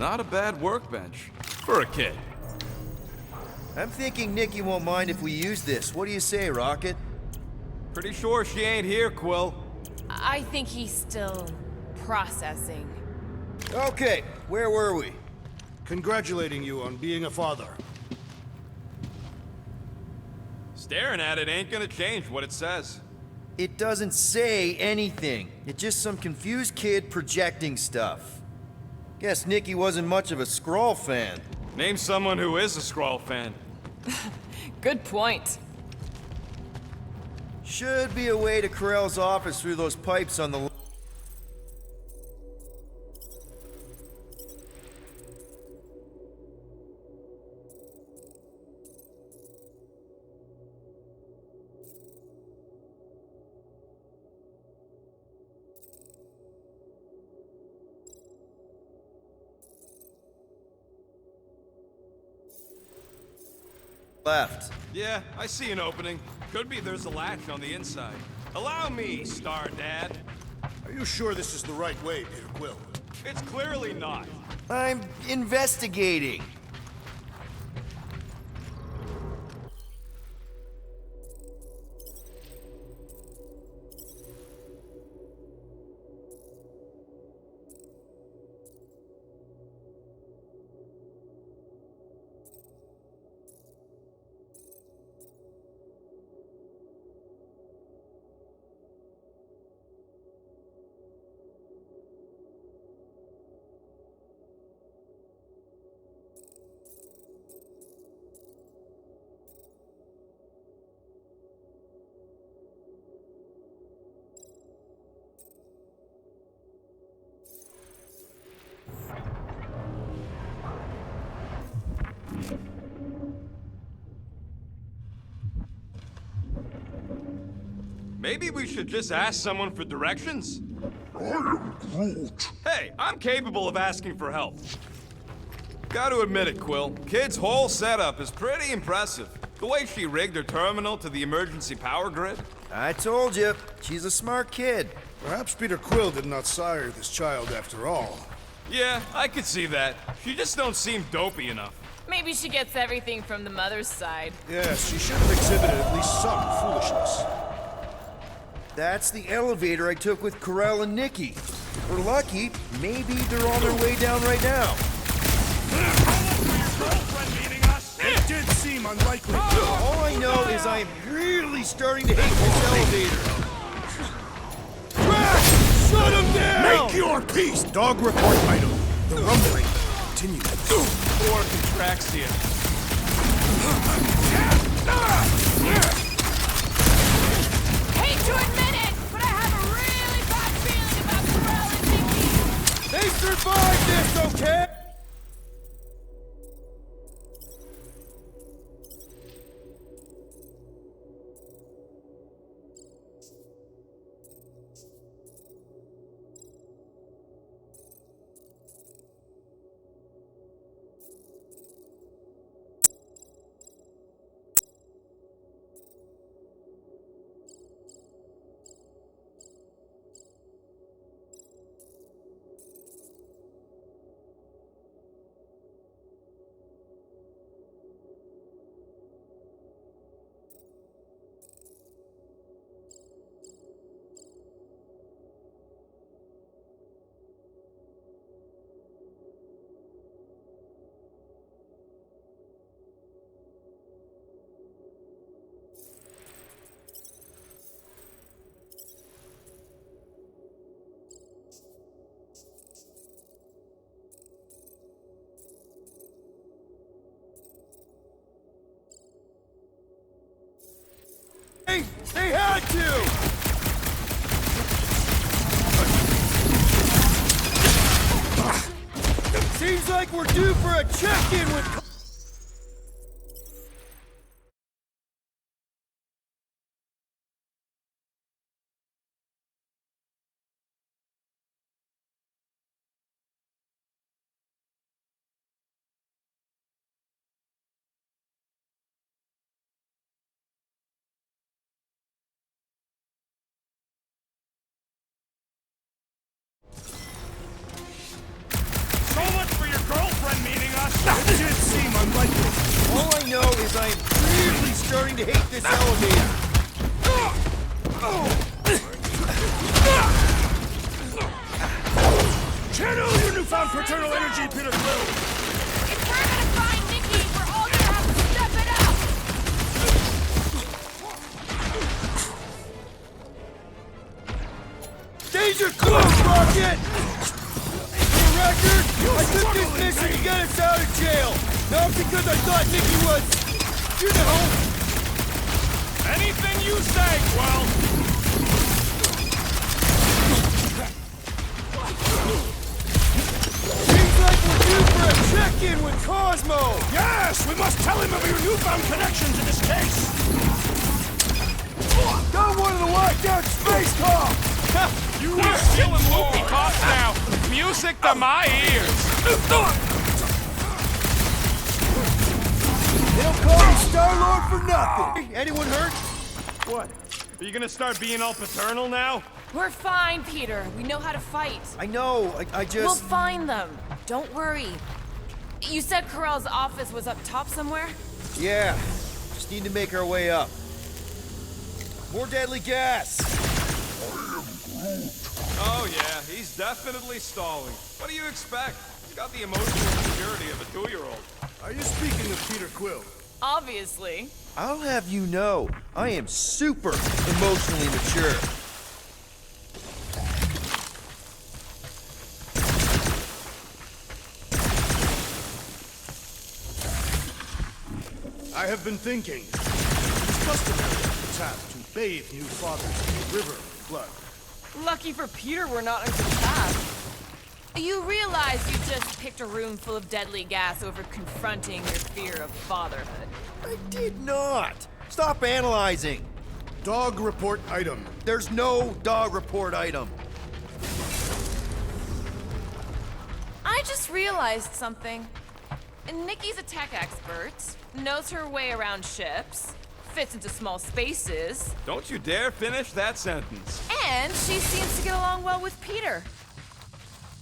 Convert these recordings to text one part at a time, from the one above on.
Not a bad workbench. For a kid. I'm thinking Nikki won't mind if we use this. What do you say, Rocket? Pretty sure she ain't here, Quill. I think he's still processing. Okay, where were we? Congratulating you on being a father. Staring at it ain't gonna change what it says. It doesn't say anything. It's just some confused kid projecting stuff. Guess Nikki wasn't much of a Skrull fan. Name someone who is a Skrull fan. Good point. Should be a way to Corell's office through those pipes on the... left. Yeah, I see an opening. Could be there's a latch on the inside. Allow me, Star Dad. Are you sure this is the right way, Peter Quill? It's clearly not. I'm investigating. Maybe we should just ask someone for directions? I am Groot. Hey, I'm capable of asking for help. Gotta admit it, Quill. Kid's whole setup is pretty impressive. The way she rigged her terminal to the emergency power grid. I told you, she's a smart kid. Perhaps Peter Quill did not sire this child after all. Yeah, I could see that. She just don't seem dopey enough. Maybe she gets everything from the mother's side. Yes, she should have exhibited at least some foolishness. That's the elevator I took with Corell and Nikki. If we're lucky, maybe they're on their way down right now. It did seem unlikely. All I know is I am really starting to hate this elevator. Shut him down! Make your peace! Dog report item. The rumbling continues. Or Contraxia. Hate to admit it, but I have a really bad feeling about Corell and Nikki. They survived this, okay? They had to! Seems like we're due for a check-in with... So much for your girl because I am really starting to hate this elevator. Channel your newfound paternal energy, Peter Quill! If we're gonna find Nikki, we're all gonna have to step it up! Danger close, Rocket! For record, I took this mission to get us out of jail, not because I thought Nikki was, you know. Anything you say, Quill! Seems like we're due for a check-in with Cosmo! Yes! We must tell him of your newfound connections in this case! Got one of the lockdown space cops! You are stealing loopy cops now! Music to my ears! They don't call me Star-Lord for nothing! Anyone hurt? What? Are you gonna start being all paternal now? We're fine, Peter. We know how to fight. I know, I just... We'll find them. Don't worry. You said Corell's office was up top somewhere? Yeah, just need to make our way up. More deadly gas! Oh yeah, he's definitely stalling. What do you expect? He's got the emotional maturity of a 2-year-old. Are you speaking of Peter Quill? Obviously. I'll have you know, I am super emotionally mature. I have been thinking. It is customary at the tap to bathe new fathers in the river of blood. Lucky for Peter we're not in the past. You realize you just picked a room full of deadly gas over confronting your fear of fatherhood. I did not! Stop analyzing! Dog report item. There's no dog report item. I just realized something. Nikki's a tech expert, knows her way around ships, fits into small spaces, Don't you dare finish that sentence. and she seems to get along well with Peter.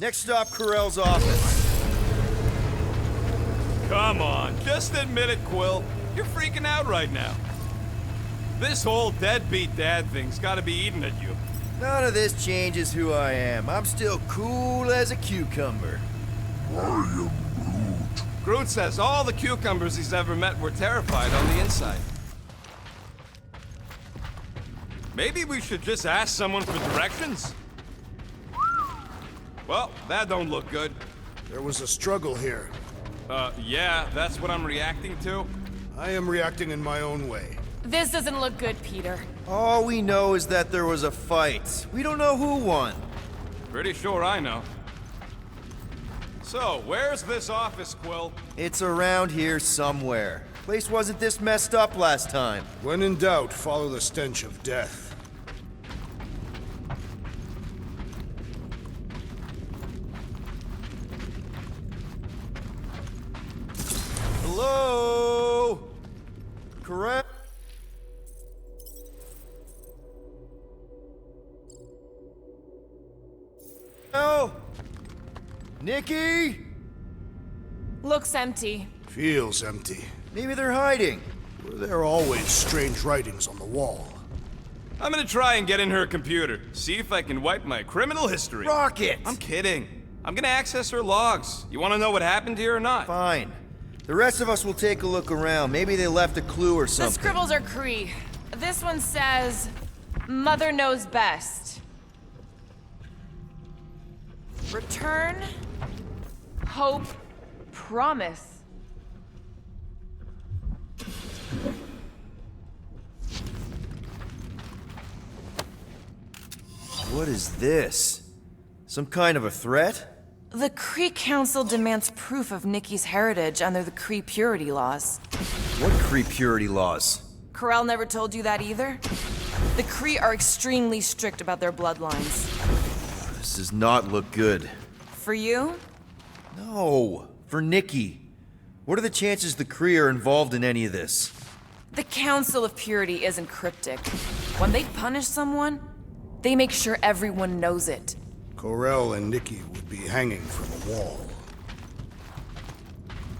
Next stop, Corell's office. Come on, just admit it, Quill. You're freaking out right now. This whole deadbeat dad thing's gotta be eating at you. None of this changes who I am. I'm still cool as a cucumber. Groot says all the cucumbers he's ever met were terrified on the inside. Maybe we should just ask someone for directions? Well, that don't look good. There was a struggle here. Yeah, that's what I'm reacting to. I am reacting in my own way. This doesn't look good, Peter. All we know is that there was a fight. We don't know who won. Pretty sure I know. So, where's this office, Quill? It's around here somewhere. Place wasn't this messed up last time. When in doubt, follow the stench of death. Hello? Correct? Oh? Nikki? Looks empty. Feels empty. Maybe they're hiding. Were there always strange writings on the wall? I'm gonna try and get in her computer, see if I can wipe my criminal history. Rocket! I'm kidding. I'm gonna access her logs. You wanna know what happened here or not? Fine. The rest of us will take a look around. Maybe they left a clue or The something. scribbles are Cree. This one says, Mother knows best. Return, hope, promise. What is this? Some kind of a threat? The Cree Council demands proof of Nikki's heritage under the Cree purity laws. What Cree purity laws? Corell never told you that either? The Cree are extremely strict about their bloodlines. This does not look good. For you? No, for Nikki. What are the chances the Cree are involved in any of this? The Council of Purity isn't cryptic. When they punish someone, they make sure everyone knows it. Corell and Nikki would be hanging from a wall.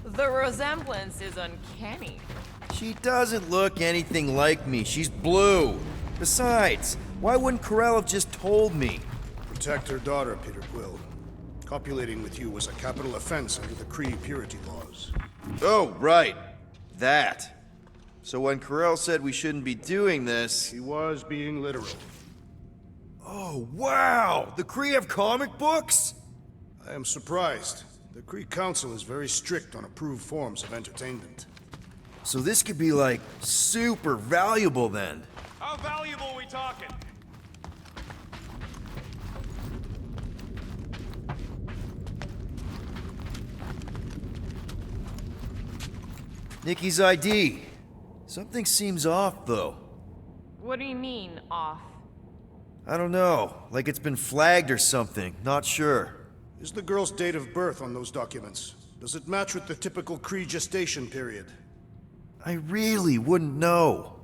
The resemblance is uncanny. She doesn't look anything like me. She's blue. Besides, why wouldn't Corell have just told me? Protect her daughter, Peter Quill. Copulating with you was a capital offense under the Kree purity laws. Oh, right. That. So when Corell said we shouldn't be doing this... He was being literal. Oh, wow! The Kree have comic books? I am surprised. The Kree Council is very strict on approved forms of entertainment. So this could be, like, super valuable then. How valuable are we talking? Nikki's ID. Something seems off, though. What do you mean, off? I don't know. Like it's been flagged or something. Not sure. Is the girl's date of birth on those documents? Does it match with the typical Kree gestation period? I really wouldn't know.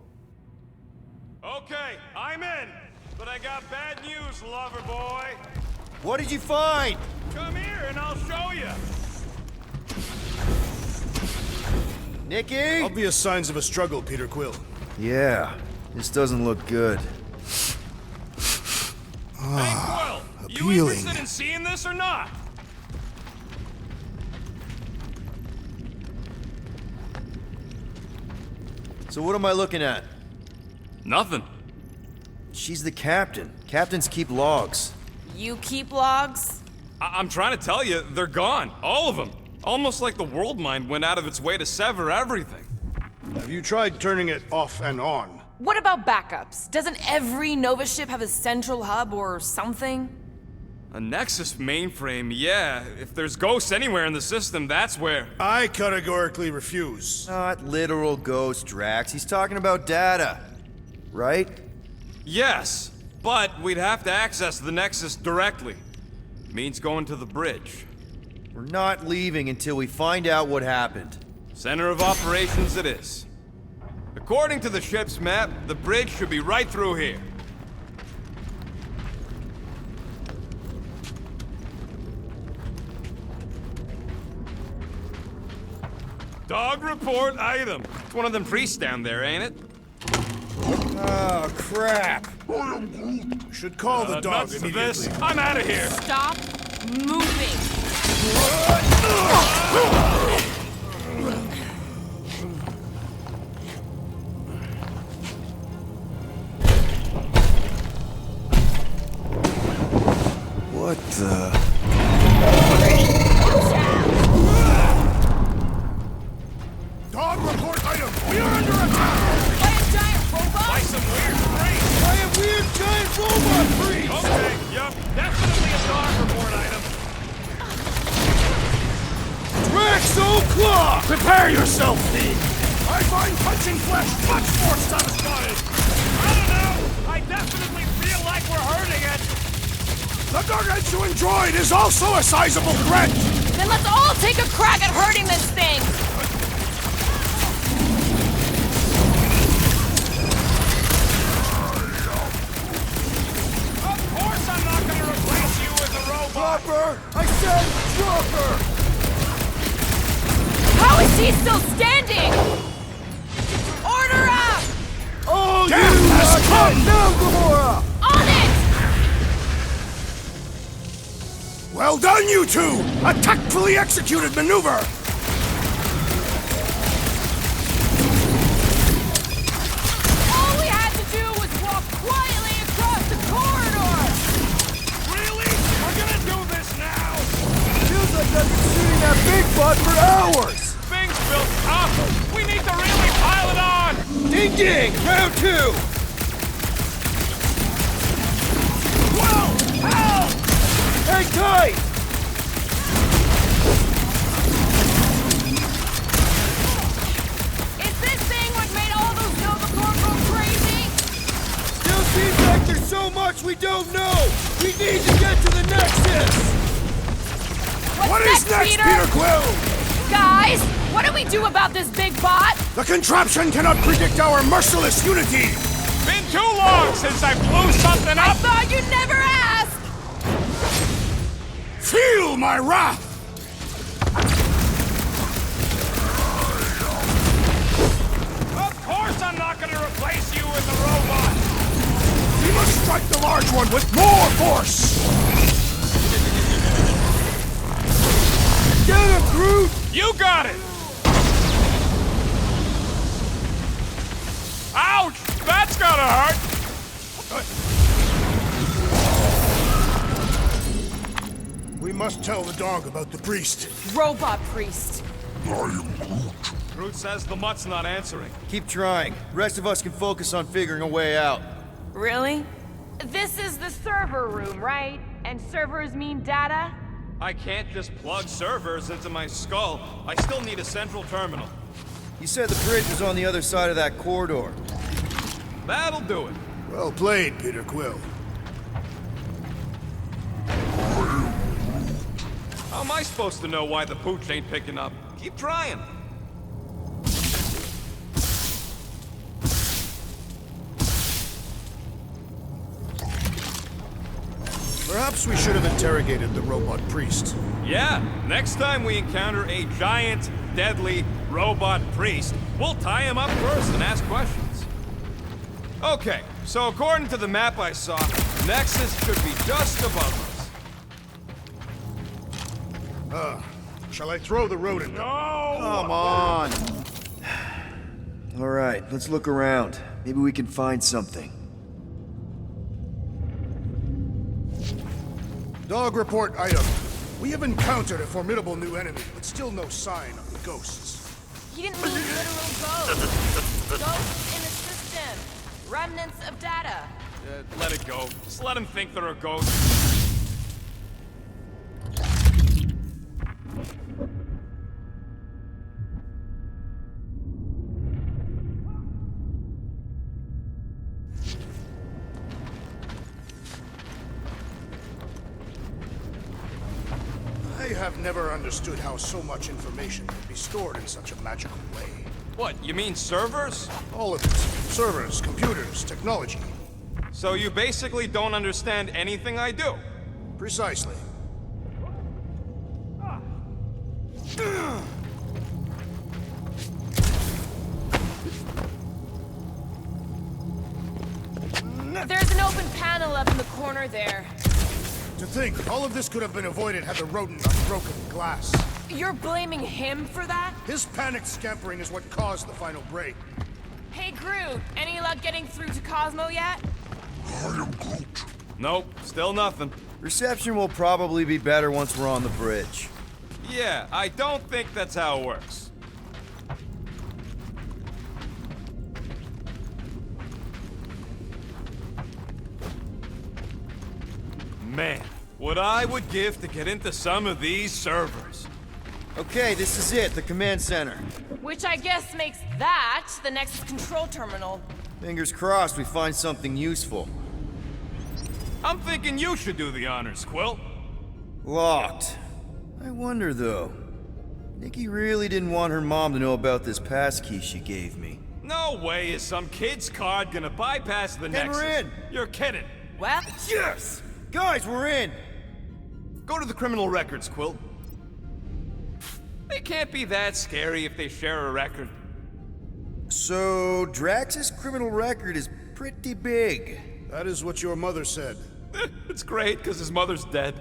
Okay, I'm in. But I got bad news, lover boy. What did you find? Come here and I'll show you. Nikki? Obvious signs of a struggle, Peter Quill. Yeah, this doesn't look good. Hey, Quill, you appealing. interested in seeing this or not? So what am I looking at? Nothing. She's the captain. Captains keep logs. You keep logs? I'm trying to tell you, they're gone. All of them. Almost like the world mind went out of its way to sever everything. Have you tried turning it off and on? What about backups? Doesn't every Nova ship have a central hub or something? A Nexus mainframe, yeah. If there's ghosts anywhere in the system, that's where. I categorically refuse. Not literal ghost, Drax. He's talking about data. Right? Yes, but we'd have to access the Nexus directly. Means going to the bridge. We're not leaving until we find out what happened. Center of operations it is. According to the ship's map, the bridge should be right through here. Dog report item. It's one of them priests down there, ain't it? Oh, crap. Should call the dog Nuts to immediately. this. I'm out of here. Stop moving! What the... Dog report item! We are under attack! By a giant robot? By some weird freak. I have weird giant robot freaks! Okay, yup. Definitely a dog report item. Drax Claw! Prepare yourself, thief! I find punching flesh much more satisfying! I don't know. I definitely feel like we're hurting it. The gargantuan droid is also a sizable threat! Then let's all take a crack at hurting this thing! Of course I'm not gonna replace you with a robot. Dropper! I said dropper! How is he still standing? Order up! Oh, Death has come! Now, Gamora! On it! Well done, you two! A tactfully executed maneuver! All we had to do was walk quietly across the corridor! Really? We're gonna do this now. Feels like I've been shooting that big bot for hours! Things built up. We need to really pile it on. Ding ding! Round two! Whoa! Help! Hang tight! Is this thing what made all those Nova Corps go crazy? Still seems like there's so much we don't know! We need to get to the Nexus! What is next, Peter Quill? Guys, what do we do about this big bot? The contraption cannot predict our merciless unity! Been too long since I blew something I up. thought you'd never ask! Feel my wrath! with the robot! We must strike the large one with more force! Get him, Groot! You got it! Ouch! That's gotta hurt! We must tell the dog about the priest. Robot priest. I am Groot. Groot says the mutt's not answering. Keep trying. Rest of us can focus on figuring a way out. Really? This is the server room, right? And servers mean data? I can't just plug servers into my skull. I still need a central terminal. You said the bridge was on the other side of that corridor. That'll do it. Well played, Peter Quill. How am I supposed to know why the pooch ain't picking up? Keep trying. Perhaps we should have interrogated the robot priest. Yeah, next time we encounter a giant, deadly robot priest, we'll tie him up first and ask questions. Okay, so according to the map I saw, Nexus should be just above us. Shall I throw the rodent? Come on! Alright, let's look around. Maybe we can find something. Dog report item. We have encountered a formidable new enemy, but still no sign of the ghosts. He didn't mean literal ghosts. Ghosts in the system. Remnants of data. Let it go. Just let him think they're a ghost. I have never understood how so much information could be stored in such a magical way. What, you mean servers? All of it. Servers, computers, technology. So you basically don't understand anything I do? Precisely. There's an open panel up in the corner there. To think, all of this could have been avoided had the rodent not broken glass. You're blaming him for that? His panicked scampering is what caused the final break. Hey, Groot, any luck getting through to Cosmo yet? I am Groot. Nope, still nothing. Reception will probably be better once we're on the bridge. Yeah, I don't think that's how it works. Man, what I would give to get into some of these servers. Okay, this is it, the command center. Which I guess makes that the Nexus control terminal. Fingers crossed we find something useful. I'm thinking you should do the honors, Quill. Locked. I wonder, though. Nikki really didn't want her mom to know about this passkey she gave me. No way is some kid's card gonna bypass the Nexus. we're in. You're kidding. Well, Yes! Guys, we're in! Go to the criminal records, Quill. They can't be that scary if they share a record. So, Drax's criminal record is pretty big. That is what your mother said. It's great, because his mother's dead.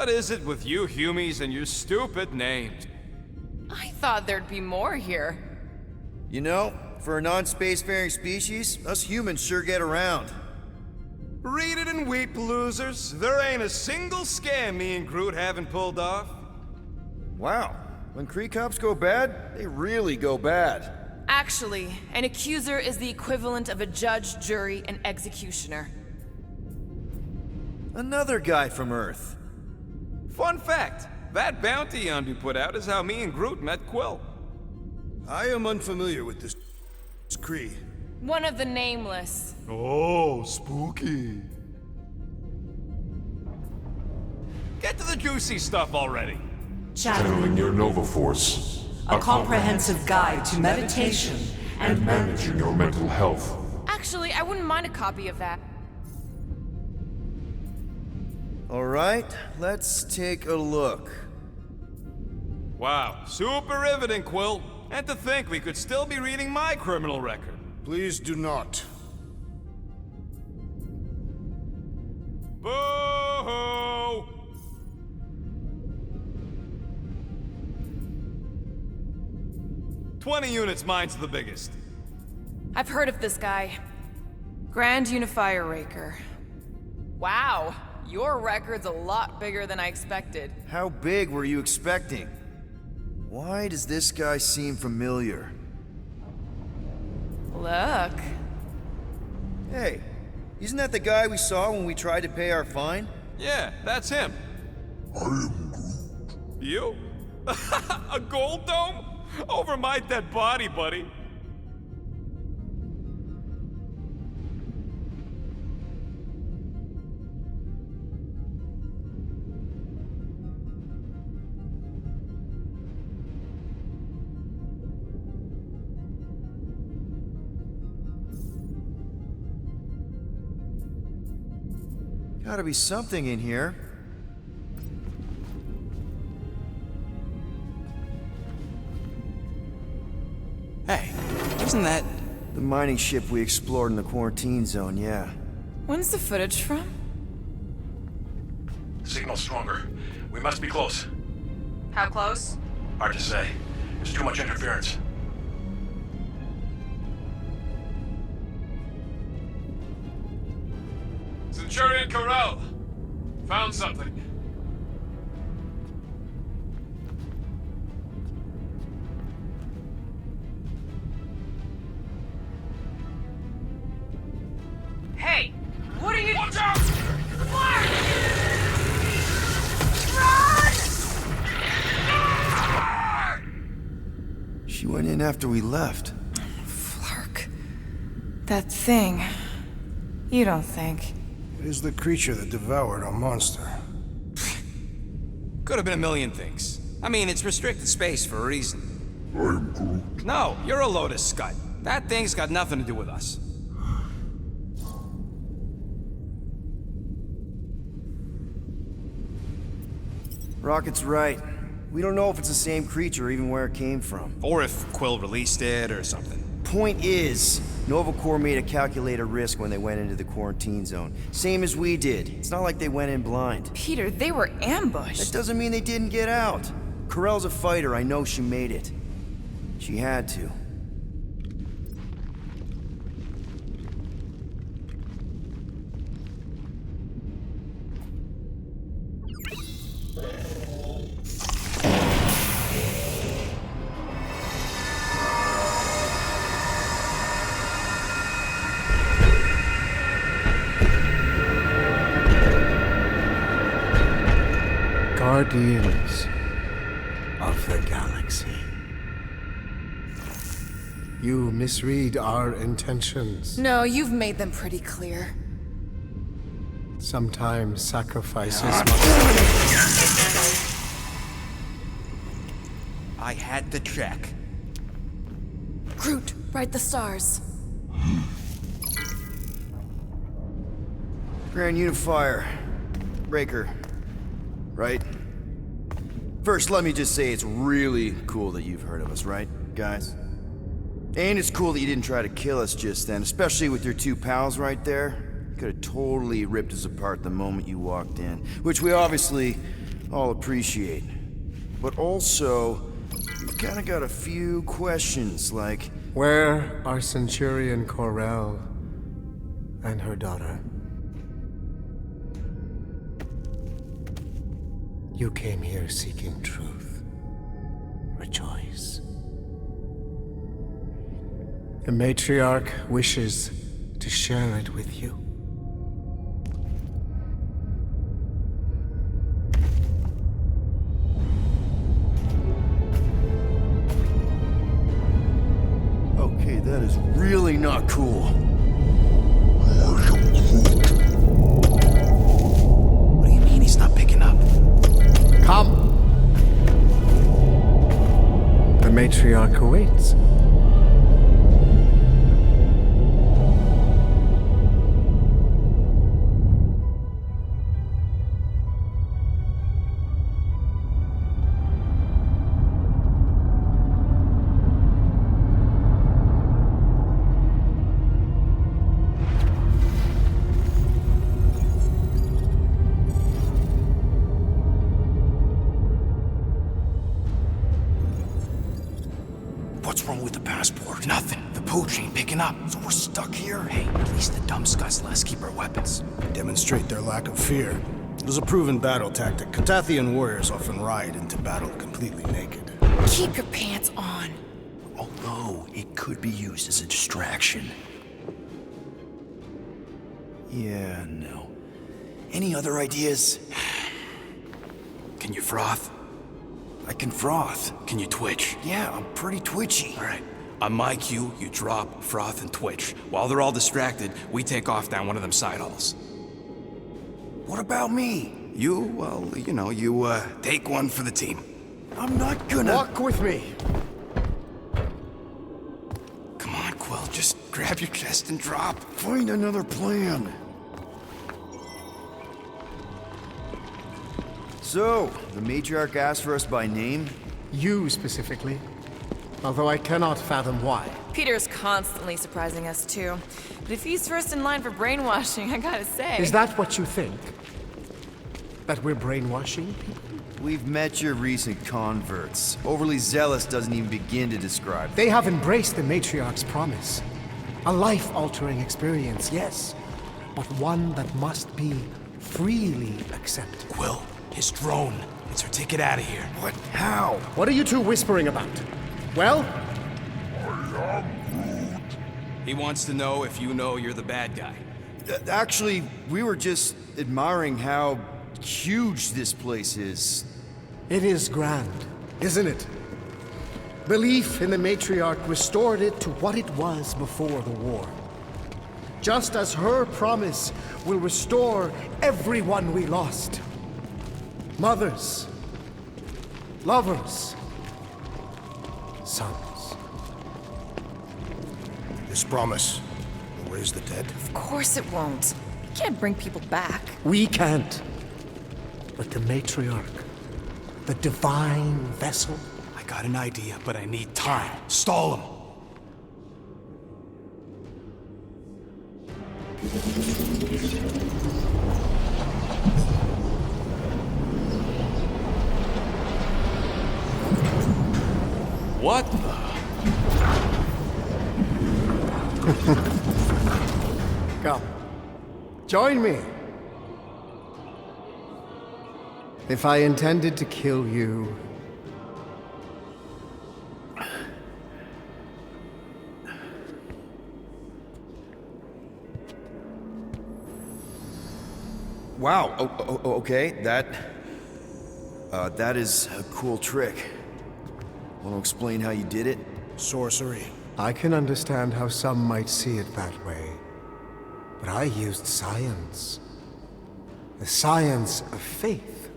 What is it with you Humies and your stupid names? I thought there'd be more here. You know, for a non-spacefaring species, us humans sure get around. Read it in Wheat Losers. There ain't a single scam me and Groot haven't pulled off. Wow, when Kree cops go bad, they really go bad. Actually, an accuser is the equivalent of a judge, jury, and executioner. Another guy from Earth. Fun fact, that bounty Yondu put out is how me and Groot met Quill. I am unfamiliar with this Kree. One of the Nameless. Oh, spooky. Get to the juicy stuff already. Channeling your Nova Force. A comprehensive guide to meditation and managing your mental health. Actually, I wouldn't mind a copy of that. All right, let's take a look. Wow, super riveting, Quill. And to think we could still be reading my criminal record. Please do not. Boo-hoo! "20 units, mine's the biggest." I've heard of this guy. Grand Unifier Raker. Wow, your record's a lot bigger than I expected. How big were you expecting? Why does this guy seem familiar? Look. Hey, isn't that the guy we saw when we tried to pay our fine? Yeah, that's him. I am Groot. You? A gold dome? Over my dead body, buddy. Gotta be something in here. Hey, wasn't that... The mining ship we explored in the quarantine zone, yeah. When's the footage from? Signal stronger. We must be close. How close? Hard to say. There's too much interference. Centurion Corral. Found something. Hey! What are you— Watch out! She went in after we left. Flark. That thing. You don't think. It is the creature that devoured our monster. Could have been a million things. I mean, it's restricted space for a reason. I'm Groot. No, you're a Lotus Scud. That thing's got nothing to do with us. Rocket's right. We don't know if it's the same creature or even where it came from. Or if Quill released it or something. Point is, Nova Corps made a calculated risk when they went into the quarantine zone. Same as we did. It's not like they went in blind. Peter, they were ambushed. That doesn't mean they didn't get out. Corell's a fighter. I know she made it. She had to. Guardians of the Galaxy. You misread our intentions. No, you've made them pretty clear. Sometimes sacrifices must... I had to check. Groot, write the stars. Grand Unifier. Breaker. Right? First, let me just say it's really cool that you've heard of us, right, guys? And it's cool that you didn't try to kill us just then, especially with your two pals right there. You could have totally ripped us apart the moment you walked in, which we obviously all appreciate. But also, we've kind of got a few questions, like... Where are Centurion Corell and her daughter? You came here seeking truth. Rejoice. The matriarch wishes to share it with you. Okay, that is really not cool. What do you mean he's not picking up? Come! The matriarch awaits. What's wrong with the passport? Nothing. The pooch ain't picking up. So we're stuck here? Hey, at least the dumb scuds let us keep our weapons. Demonstrate their lack of fear. It is a proven battle tactic. Katathian warriors often ride into battle completely naked. Keep your pants on. Although, it could be used as a distraction. Yeah, no. Any other ideas? Can you froth? I can froth. Can you twitch? Yeah, I'm pretty twitchy. All right. On my cue, you drop, froth, and twitch. While they're all distracted, we take off down one of them side halls. What about me? You, well, you take one for the team. I'm not gonna... Walk with me. Come on, Quill, just grab your chest and drop. Find another plan. So, the matriarch asked for us by name? You specifically. Although I cannot fathom why. Peter's constantly surprising us, too. But if he's first in line for brainwashing, I gotta say... Is that what you think? That we're brainwashing people? We've met your recent converts. Overly zealous doesn't even begin to describe them. They have embraced the matriarch's promise. A life-altering experience, yes. But one that must be freely accepted. Quill, his drone. It's our ticket out of here. What? How? What are you two whispering about? Well? He wants to know if you know you're the bad guy. Actually, we were just admiring how huge this place is. It is grand, isn't it? Belief in the matriarch restored it to what it was before the war. Just as her promise will restore everyone we lost. Mothers, lovers, sons. This promise will raise the dead. Of course it won't. You can't bring people back. We can't. But the matriarch, the divine vessel. I got an idea, but I need time. Stall him. What the? Come, join me. If I intended to kill you, Wow, okay, that is a cool trick. Want to explain how you did it? Sorcery. I can understand how some might see it that way. But I used science. The science of faith.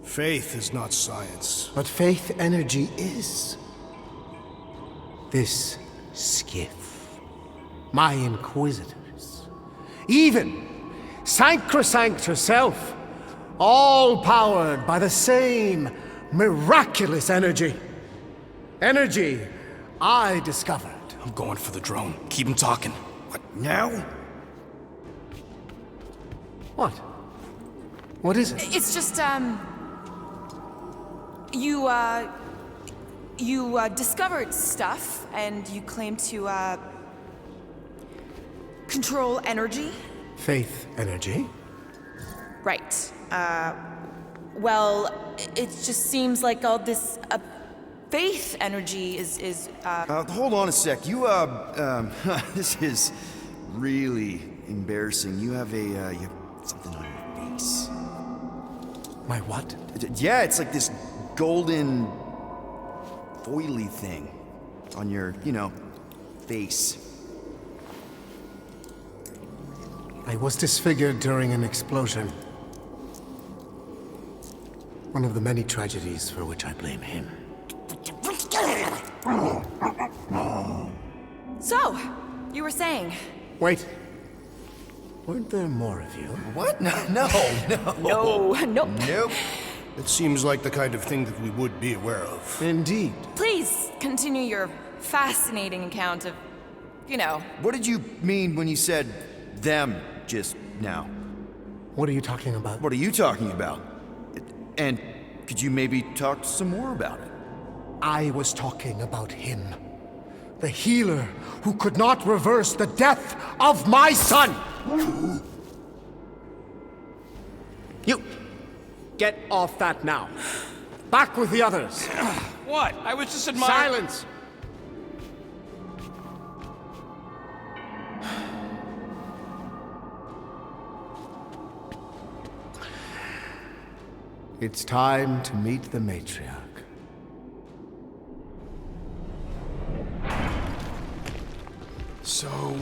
Faith is not science. But faith energy is. This skiff. My inquisitors. Even Sacrosanct herself. All powered by the same miraculous energy. Energy I discovered. I'm going for the drone. Keep him talking. What, now? What? What is it? It's just, You discovered stuff, and you claim to, control energy? Faith energy? Right. Well, it just seems like all this, faith energy is Hold on a sec. You, this is really embarrassing. You have you have something on your face. My what? Yeah, it's like this golden, foily thing on your, face. I was disfigured during an explosion. One of the many tragedies for which I blame him. So, you were saying? Wait. Weren't there more of you? What? No. No, nope. Nope. It seems like the kind of thing that we would be aware of. Indeed. Please continue your fascinating account of, What did you mean when you said them just now? What are you talking about? What are you talking about? And could you maybe talk some more about it? I was talking about him. The healer who could not reverse the death of my son! You! Get off that now. Back with the others. What? I was just admiring... Silence! It's time to meet the matriarch. So,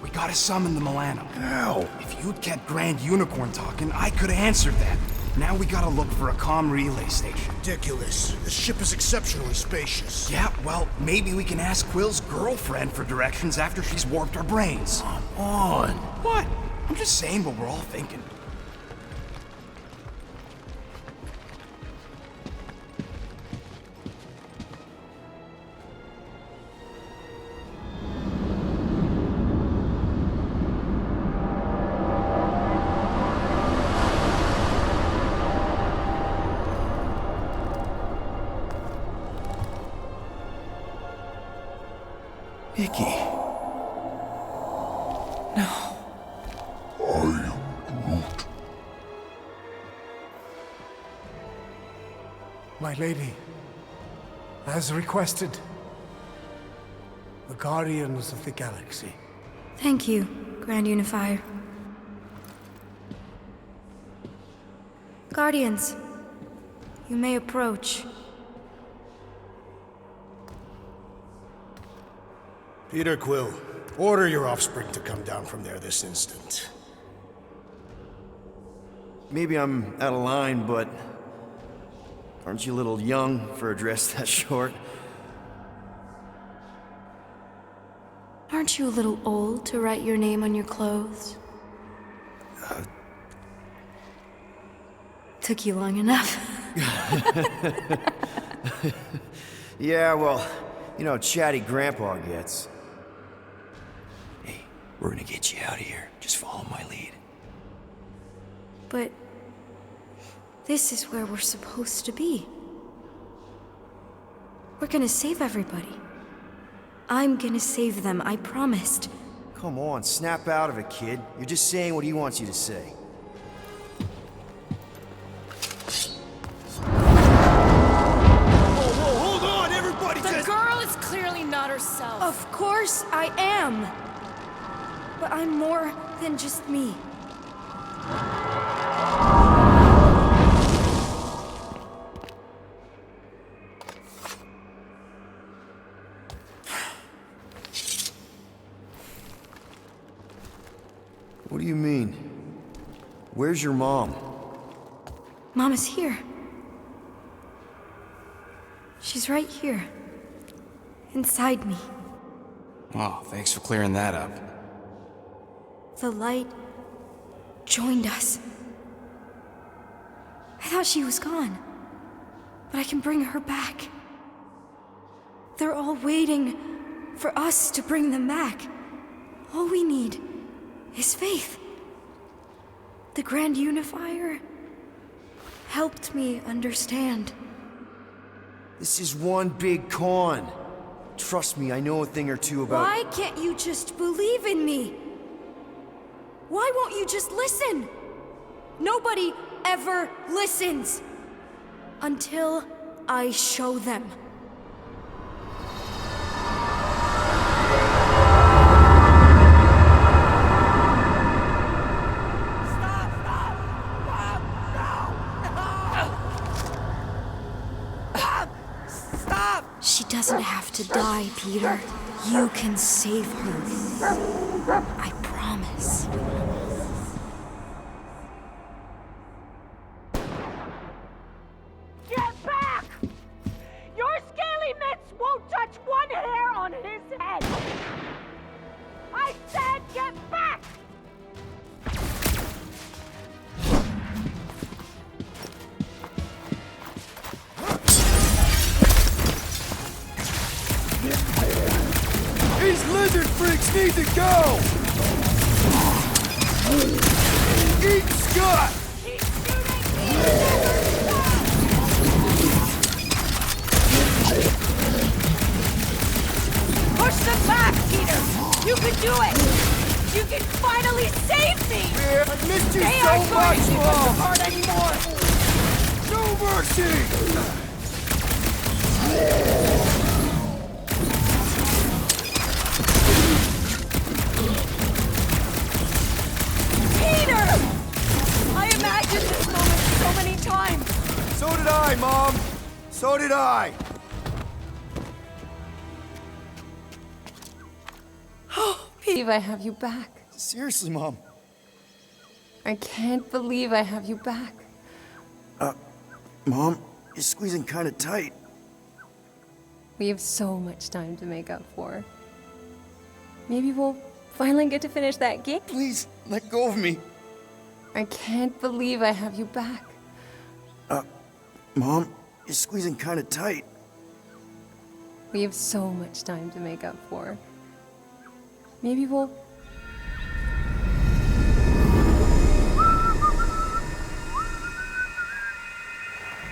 we gotta summon the Milano. How? If you'd kept Grand Unicorn talking, I could've answered that. Now we gotta look for a comm relay station. Ridiculous. This ship is exceptionally spacious. Yeah, well, maybe we can ask Quill's girlfriend for directions after she's warped our brains. Come on. What? I'm just saying what we're all thinking. Nikki. My lady, as requested, the Guardians of the Galaxy. Thank you, Grand Unifier. Guardians, you may approach. Peter Quill, order your offspring to come down from there this instant. Maybe I'm out of line, but aren't you a little young for a dress that short? Aren't you a little old to write your name on your clothes? Took you long enough. Yeah, well, you know how chatty Grandpa gets. Hey, we're gonna get you out of here. Just follow my lead. But this is where we're supposed to be. We're gonna save everybody. I'm gonna save them, I promised. Come on, snap out of it, kid. You're just saying what he wants you to say. Whoa, hold on, everybody! The girl is clearly not herself. Of course I am. But I'm more than just me. What do you mean? Where's your mom? Mama's here. She's right here. Inside me. Oh, thanks for clearing that up. The light joined us. I thought she was gone, but I can bring her back. They're all waiting for us to bring them back. All we need is faith. The Grand Unifier helped me understand. This is one big con. Trust me, I know a thing or two about— Why can't you just believe in me? Why won't you just listen? Nobody ever listens. Until I show them. doesn't have to die, Peter. You can save her. I promise. Get back! Your scaly mitts won't touch one hair on his head! I said get back! These lizard freaks need to go! Eat Scott! Push them back, Peter! You can do it! You can finally save me! I've missed you They so aren't going much, to keep us Mom! apart anymore! No mercy! Peter! I imagined this moment so many times! So did I, Mom! So did I! Believe I have you back. Seriously, Mom. I can't believe I have you back. Mom, you're squeezing kind of tight. We have so much time to make up for. Maybe we'll finally get to finish that game. Please, let go of me. I can't believe I have you back. Mom, you're squeezing kind of tight. We have so much time to make up for. Maybe we'll...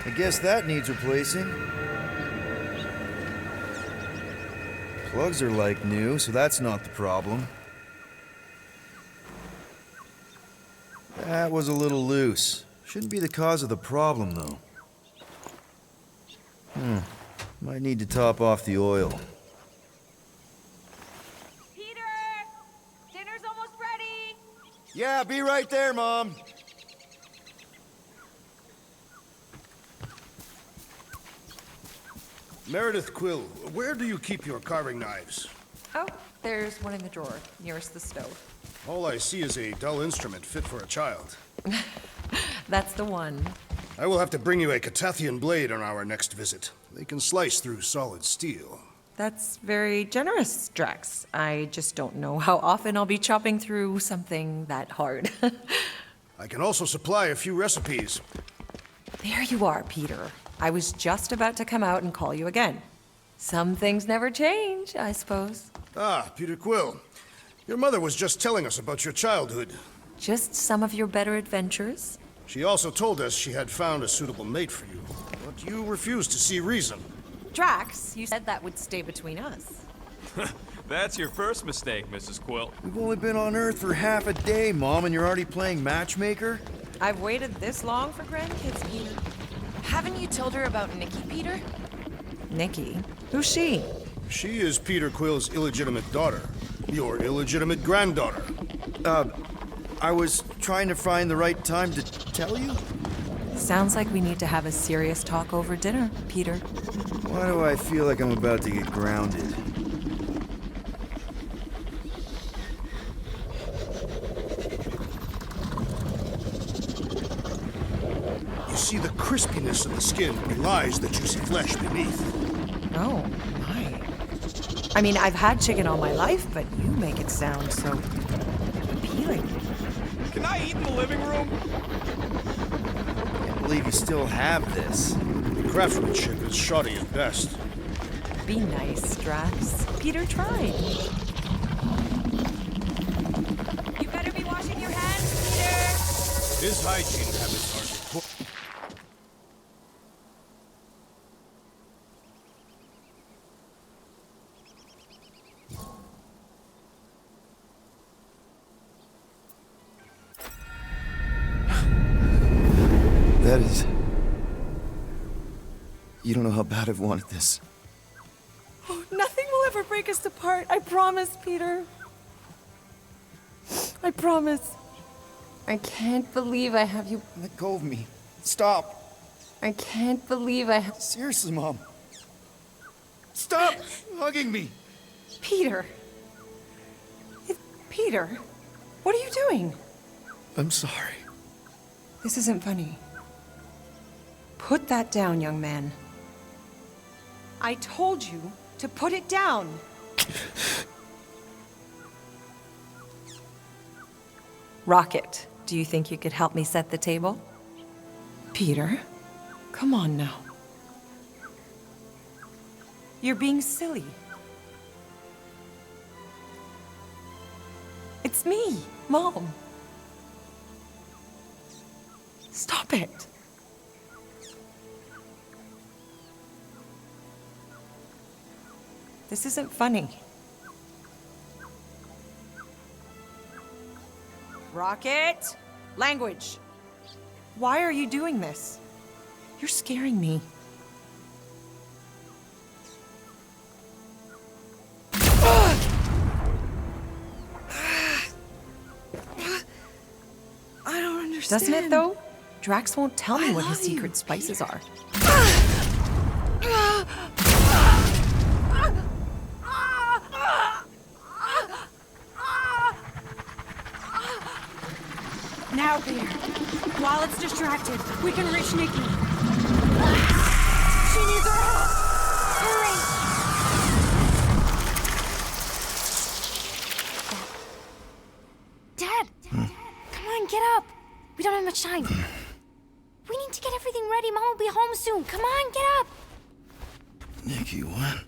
I guess that needs replacing. Plugs are like new, so that's not the problem. That was a little loose. Shouldn't be the cause of the problem, though. Might need to top off the oil. Peter! Dinner's almost ready! Yeah, be right there, Mom. Meredith Quill, where do you keep your carving knives? Oh, there's one in the drawer, nearest the stove. All I see is a dull instrument fit for a child. That's the one. I will have to bring you a Catathian blade on our next visit. They can slice through solid steel. That's very generous, Drax. I just don't know how often I'll be chopping through something that hard. I can also supply a few recipes. There you are, Peter. I was just about to come out and call you again. Some things never change, I suppose. Ah, Peter Quill. Your mother was just telling us about your childhood. Just some of your better adventures? She also told us she had found a suitable mate for you, but you refused to see reason. Drax, you said that would stay between us. That's your first mistake, Mrs. Quill. We've only been on Earth for half a day, Mom, and you're already playing matchmaker? I've waited this long for grandkids, Peter. Haven't you told her about Nikki, Peter? Nikki? Who's she? She is Peter Quill's illegitimate daughter. Your illegitimate granddaughter. I was trying to find the right time to tell you? Sounds like we need to have a serious talk over dinner, Peter. Why do I feel like I'm about to get grounded? You see, the crispiness of the skin belies the juicy flesh beneath. Oh, my. I mean, I've had chicken all my life, but you make it sound so appealing. Can I eat in the living room? Can't believe you still have this. The craftsmanship is shoddy at best. Be nice, Drax. Peter tried. You better be washing your hands, Peter! His hygiene habits are poor. That is... You don't know how bad I've wanted this. Oh, nothing will ever break us apart. I promise, Peter. I promise. I can't believe I have you... Let go of me. Stop. I can't believe I have... Seriously, Mom. Stop hugging me! Peter. Peter, what are you doing? I'm sorry. This isn't funny. Put that down, young man. I told you to put it down. Rocket, do you think you could help me set the table? Peter, come on now. You're being silly. It's me, Mom. Stop it. This isn't funny. Rocket! Language! Why are you doing this? You're scaring me. I don't understand. Doesn't it, though? Drax won't tell me what his secret spices are. Now, Peter. While it's distracted, we can reach Nikki. She needs our help. Hurry! Dad! Come on, get up. We don't have much time. We need to get everything ready. Mom will be home soon. Come on, get up. Nikki, what?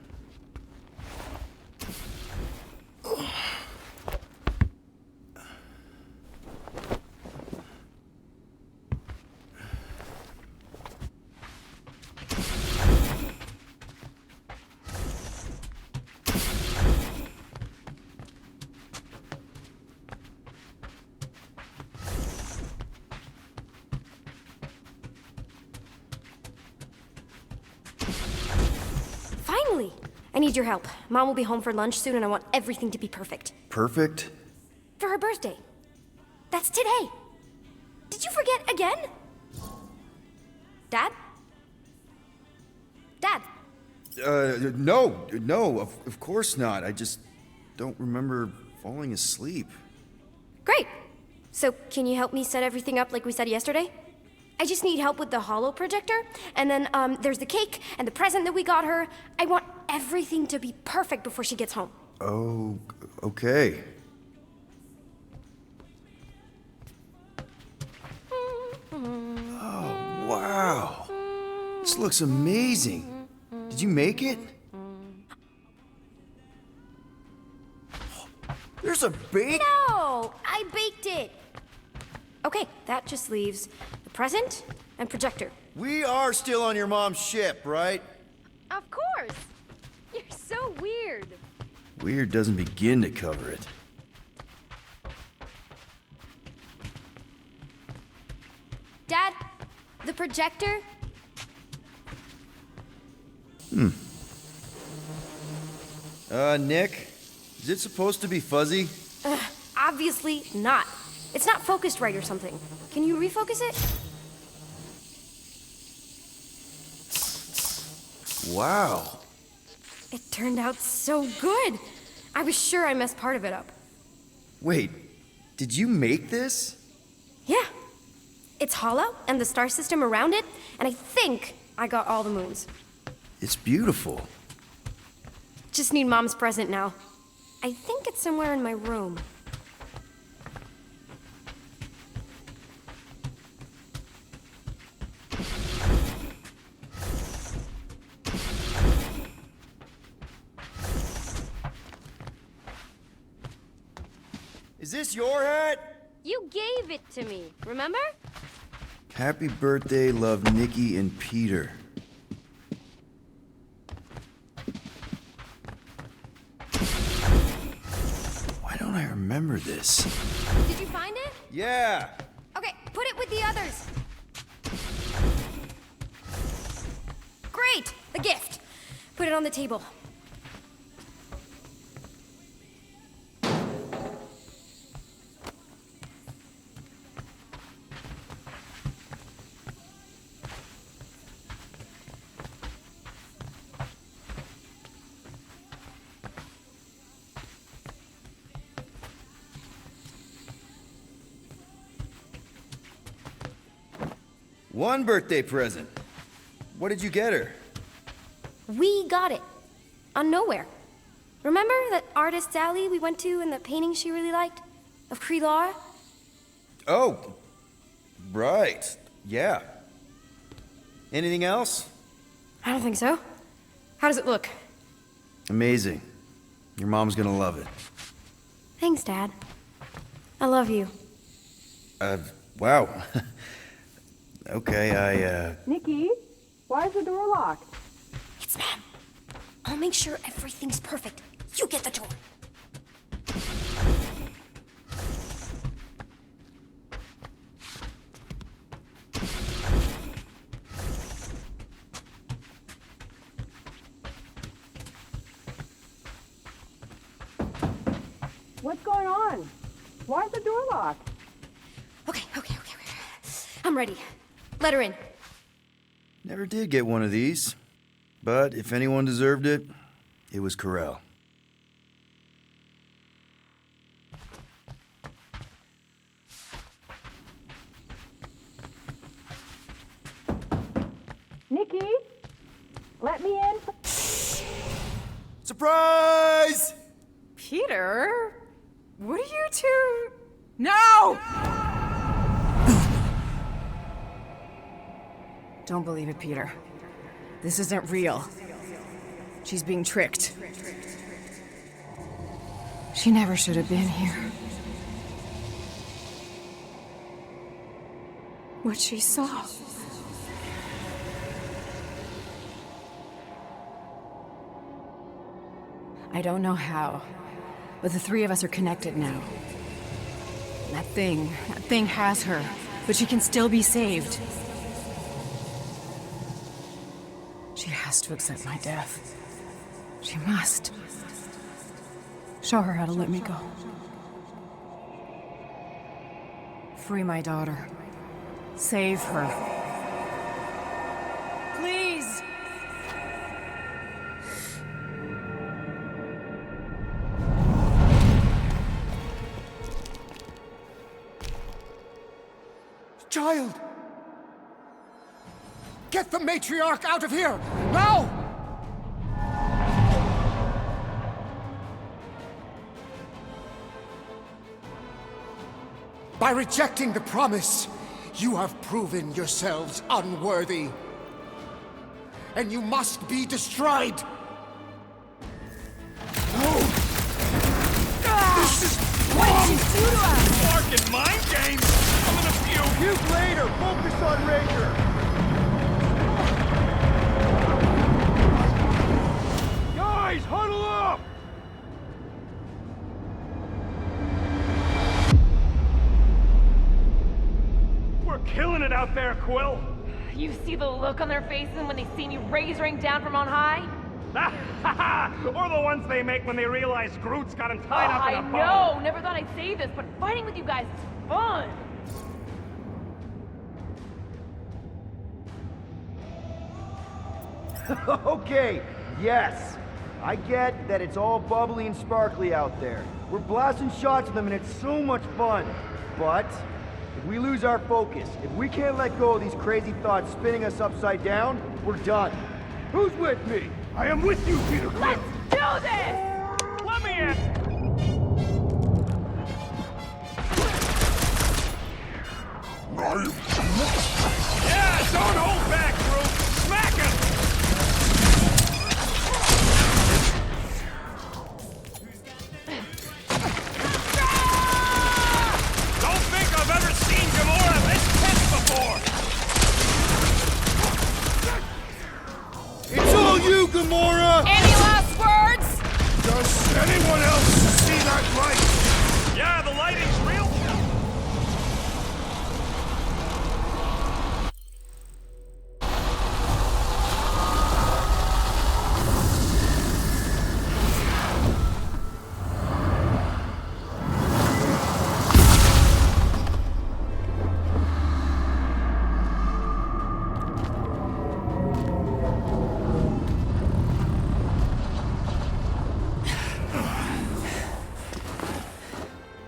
Finally! I need your help. Mom will be home for lunch soon and I want everything to be perfect. Perfect? For her birthday. That's today. Did you forget again? Dad? Dad? No, of course not. I just don't remember falling asleep. Great. So, can you help me set everything up like we said yesterday? I just need help with the holo projector, and then there's the cake and the present that we got her. I want everything to be perfect before she gets home. Oh, okay. Oh, wow. This looks amazing. Did you make it? There's a bake? No, I baked it. Okay, that just leaves the present and projector. We are still on your mom's ship, right? Of course! You're so weird. Weird doesn't begin to cover it. Dad, the projector? Nick? Is it supposed to be fuzzy? Obviously not. It's not focused right or something. Can you refocus it? Wow. It turned out so good. I was sure I messed part of it up. Wait, did you make this? Yeah. It's hollow, and the star system around it, and I think I got all the moons. It's beautiful. Just need Mom's present now. I think it's somewhere in my room. Is this your hat? You gave it to me, remember? Happy birthday, love Nikki and Peter. Why don't I remember this? Did you find it? Yeah. Okay, put it with the others. Great! The gift. Put it on the table. One birthday present. What did you get her? We got it. On Nowhere. Remember that artist's alley we went to and the painting she really liked? Of Kree-Lara? Oh, right. Yeah. Anything else? I don't think so. How does it look? Amazing. Your mom's gonna love it. Thanks, Dad. I love you. Wow. Okay, Nikki, why is the door locked? It's Ma'am. I'll make sure everything's perfect. You get the door. What's going on? Why is the door locked? Okay. I'm ready. Let her in. Never did get one of these. But if anyone deserved it, it was Corel. Nikki, let me in. Surprise! Peter? What are you two? No! Don't believe it, Peter. This isn't real. She's being tricked. She never should have been here. What she saw. I don't know how, but the three of us are connected now. That thing has her, but she can still be saved. She has to accept my death. She must. Show her how to let me go. Free my daughter. Save her. Please! Child! Get the matriarch out of here! Now! By rejecting the promise, you have proven yourselves unworthy. And you must be destroyed! No! This is What did you do to us? Barking mind games? I'm gonna puke. Puke later! Focus on Raker! Guys, huddle up! We're killing it out there, Quill. You see the look on their faces when they see me razoring down from on high? Or the ones they make when they realize Groot's got him tied up in a bow. I know! Never thought I'd say this, but fighting with you guys is fun! Okay, yes. I get that it's all bubbly and sparkly out there. We're blasting shots at them and it's so much fun. But if we lose our focus, if we can't let go of these crazy thoughts spinning us upside down, we're done. Who's with me? I am with you, Peter Quill. Let's do this! Let me in! Yeah, don't hold back, Groot! Smack him! Don't think I've ever seen Gamora this tense before! It's all you, Gamora! Any last words? Does anyone else see that light? Yeah, the lighting's real.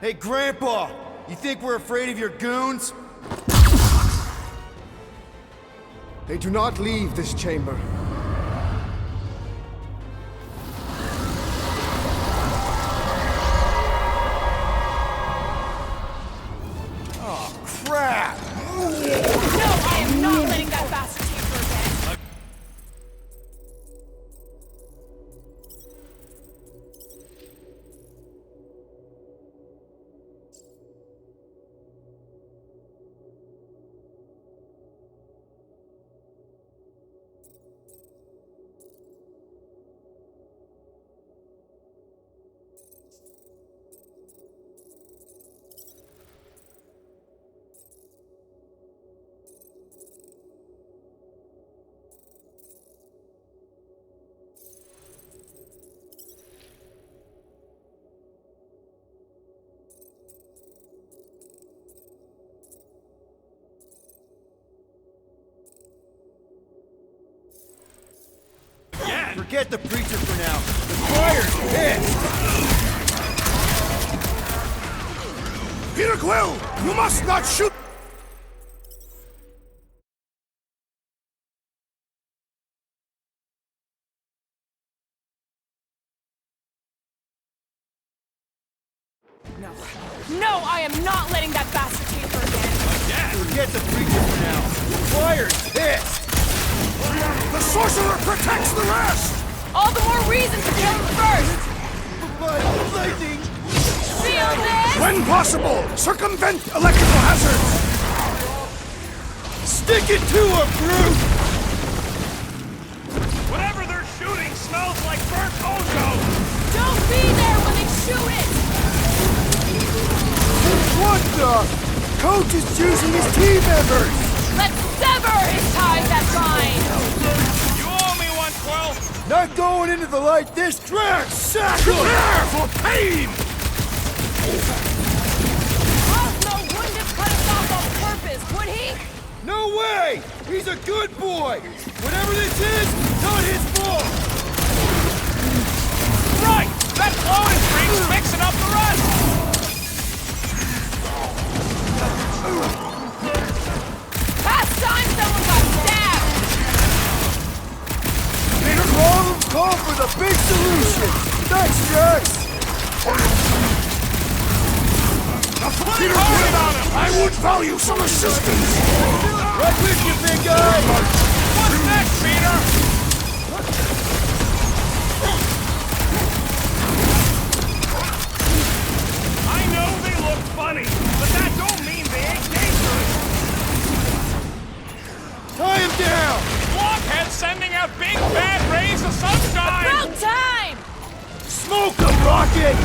Hey, Grandpa! You think we're afraid of your goons? They do not leave this chamber. Crap! No, I am not letting that bastard tamper again. Forget the preacher for now. The choir's pissed! Peter Quill! You must not shoot! No. No, I am not letting that bastard tamper again. Forget the preacher for now. The choir's pissed! The sorcerer protects the rest! All the more reason to kill him first! But lightning! Feel this? When possible, circumvent electrical hazards! Stick it to a brute! Whatever they're shooting smells like burnt ozone! Don't be there when they shoot it! What the? Coach is choosing his team members! Let's sever his ties that bind! You owe me one, Quill! Not going into the light this track, sack! Prepare for pain! Osmo wouldn't have cut us off on purpose, would he? No way! He's a good boy! Whatever this is, not his fault! Right! That cloning freak's mixing up the rest! Past time someone got stabbed! Peter Quill, call for the big solution! Thanks, Jax! Peter Quill, I would value some assistance! Right with you, big guy! What's next, Peter? I know they look funny, but that don't mean they ain't dangerous! Tie him down! Blockhead sending out big bad rays of sunshine! About time! Smoke the rocket!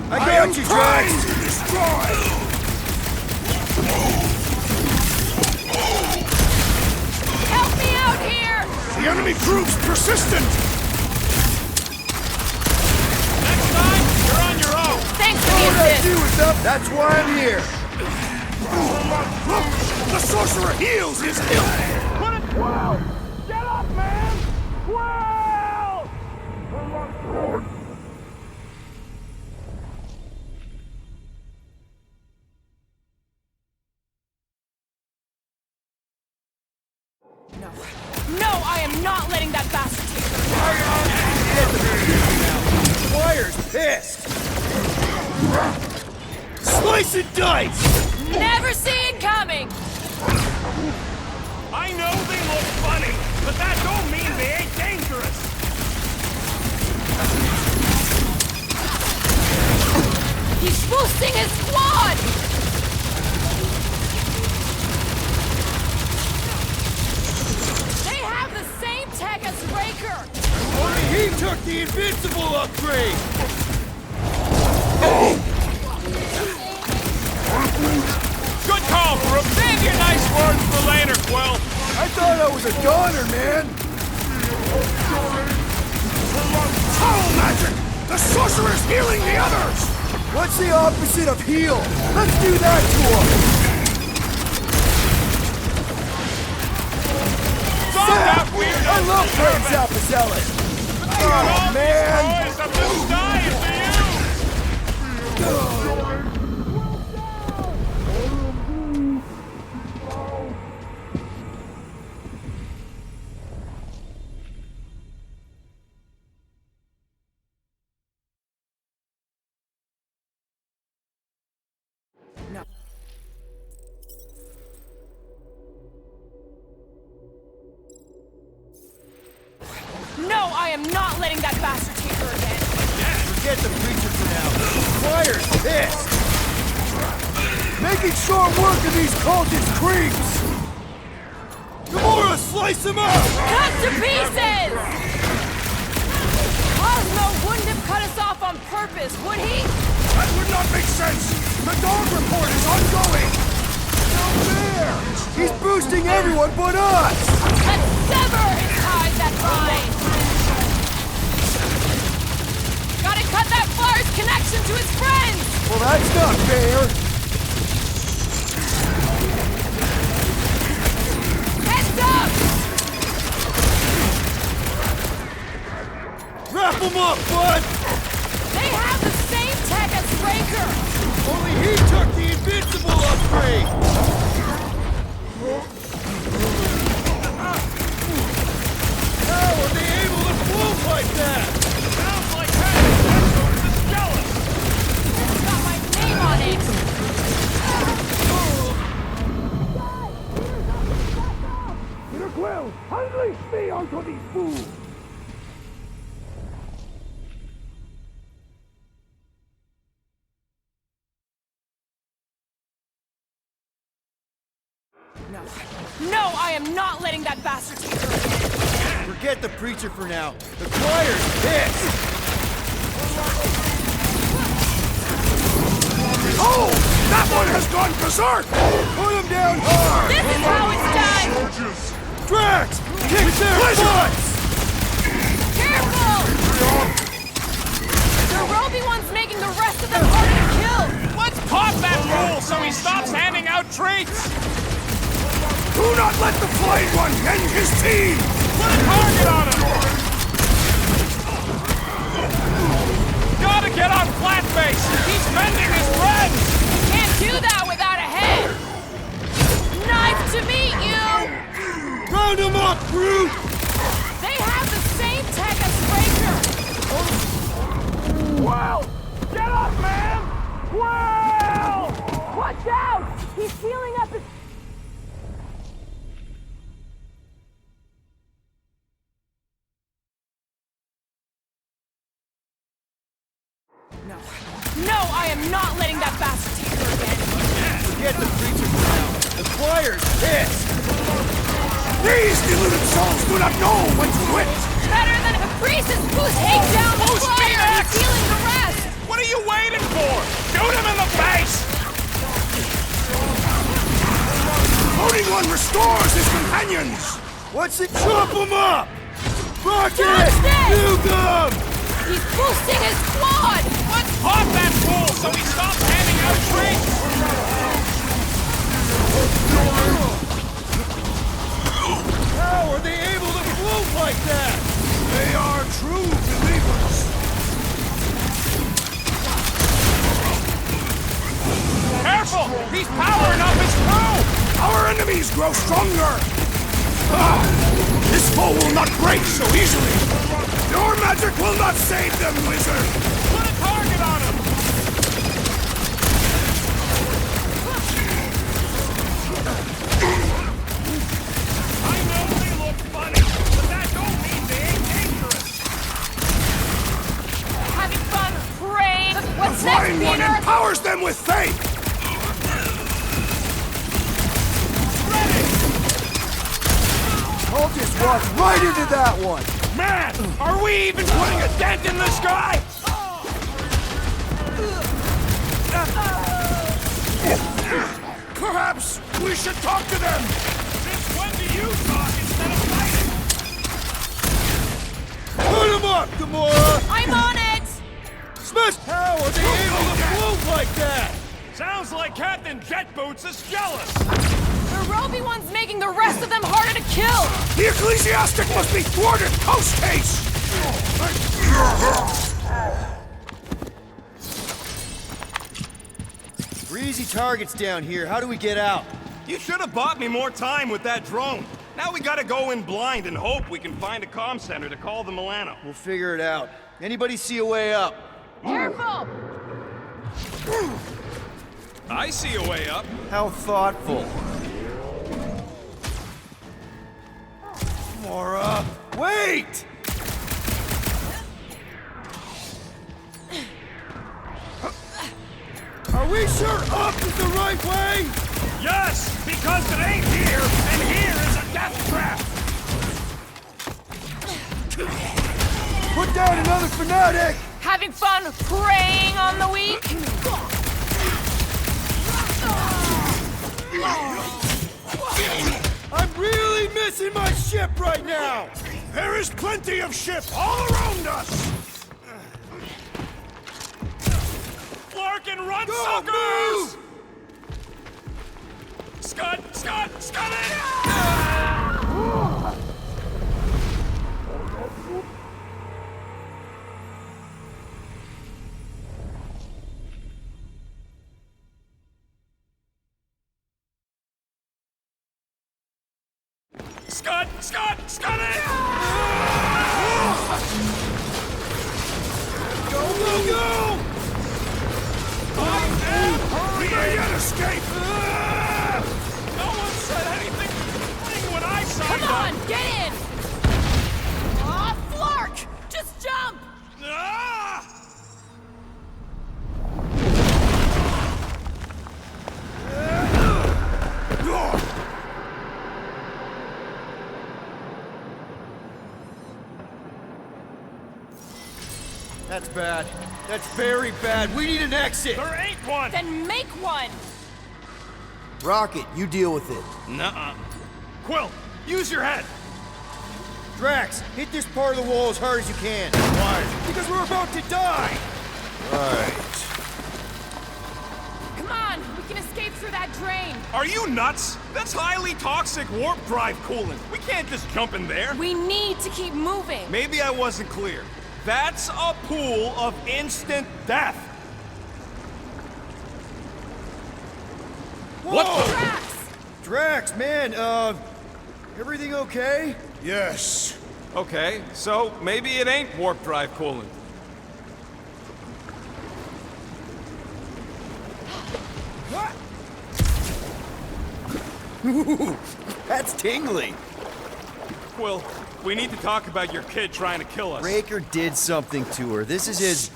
I got you, Jax! To destroy! Help me out here! The enemy proves persistent! Next time, you're on your own! Thanks for the All I assist! do is up, that's why I'm here! Look! The sorcerer heals his ill! Put it Quill! Get up, man! Quill! No. No, I am not letting that bastard take her. Get the computer now! The choir's pissed! Slice and dice! Never see it coming! I know they look funny, but that don't mean they ain't dangerous! He's boosting his squad! They have the same tech as Raker! Only he took the invincible upgrade! Good call, Brooke. Save your nice words for later, Quill. I thought I was a goner, man! Foul magic! The sorcerer's healing the others! What's the opposite of heal? Let's do that to him! Stop that weird I love playing Zappazelli! Oh, man! boys have been dying for you! not letting that bastard take her again. Forget the preacher for now. The choir's pissed. Making short work of these cultist creeps. Gamora, slice him up! Cut to pieces! Cosmo wouldn't have cut us off on purpose, would he? That would not make sense! The dog report is ongoing! No fair! He's boosting everyone but us! Let's sever his ties that bind! Gotta cut that Flyer's connection to his friends! Well, that's not fair! Heads up! Wrap him up, bud! They have the same tech as Raker! Only he took the invincible upgrade! How are they able to move like that? Sounds like that is jealous! It's got my name on it! Peter Quill, unleash me onto these fools! No, I am not letting that bastard take her again! Forget the preacher for now. The choir's pissed! Oh! That one has gone berserk! Put him down hard! This is how it's done! Drax! Kick their butts! Careful! The Roby one's making the rest of them harder to kill! Let's pop that fool so he stops handing out treats! Do not let the Flayed One end his team! Put a target on him! Gotta get on Flatface! He's mending his friends! Can't do that without a head! Nice to meet you! Round him up, Groot! They have the same tech as Raker! Well, get up, man! Well! Watch out! He's healing up his... No, I am not letting that bastard take her again! Forget the preacher for now. The choir's pissed! These deluded souls do not know when to quit! Better than if a priest is boosting down the Boost flyer and Phoenix! healing the rest! What are you waiting for? Shoot him in the face! Floating One restores his companions! What's it? Chop him up! Rocket! Dodge this! Nuke him! He's boosting his squad! Let's pop that fool so he stops handing out treats! How are they able to move like that? They are true believers! Careful! He's powering up his crew! Our enemies grow stronger! Ah! This foe will not break so easily! Your magic will not save them, wizard! Put a target on him! I know they look funny, but that don't mean they ain't dangerous! Having fun, praying! The What's Flying next, One Peter? empowers them with faith! Cultist walked right into that one! Man, are we even putting a dent in this guy? Perhaps we should talk to them! Since when do you talk instead of fighting? Put him up, Gamora! I'm on it! Smash! How are they able to move like that? Sounds like Captain Jet Boots is jealous! The Roby one's making the rest of them harder to kill! The ecclesiastic must be thwarted post-haste! We're easy targets down here. How do we get out? You should have bought me more time with that drone. Now we gotta go in blind and hope we can find a comm center to call the Milano. We'll figure it out. Anybody see a way up? Careful! I see a way up. How thoughtful. Gamora! Wait! Are we sure up is the right way? Yes, because it ain't here, and here is a death trap! Put down another fanatic! Having fun preying on the weak? I'm really missing my ship right now! There is plenty of ship all around us! Larkin, run, Go, suckers! move! Scud it! Scud it! Go! I am hurrying! We may yet escape! No one said anything when I signed Come up! on, get in! Aw, Flark! Just jump! Ah! That's bad. That's very bad. We need an exit! There ain't one! Then make one! Rocket, you deal with it. Nuh-uh. Quill, use your head! Drax, hit this part of the wall as hard as you can. Why? Because we're about to die! Right. Come on, we can escape through that drain. Are you nuts? That's highly toxic warp drive coolant. We can't just jump in there. We need to keep moving. Maybe I wasn't clear. That's a pool of instant death. What the? Drax! Drax, man, everything okay? Yes. Okay, so maybe it ain't warp drive coolant. Ooh, that's tingly. Quill, we need to talk about your kid trying to kill us. Raker did something to her. This is his...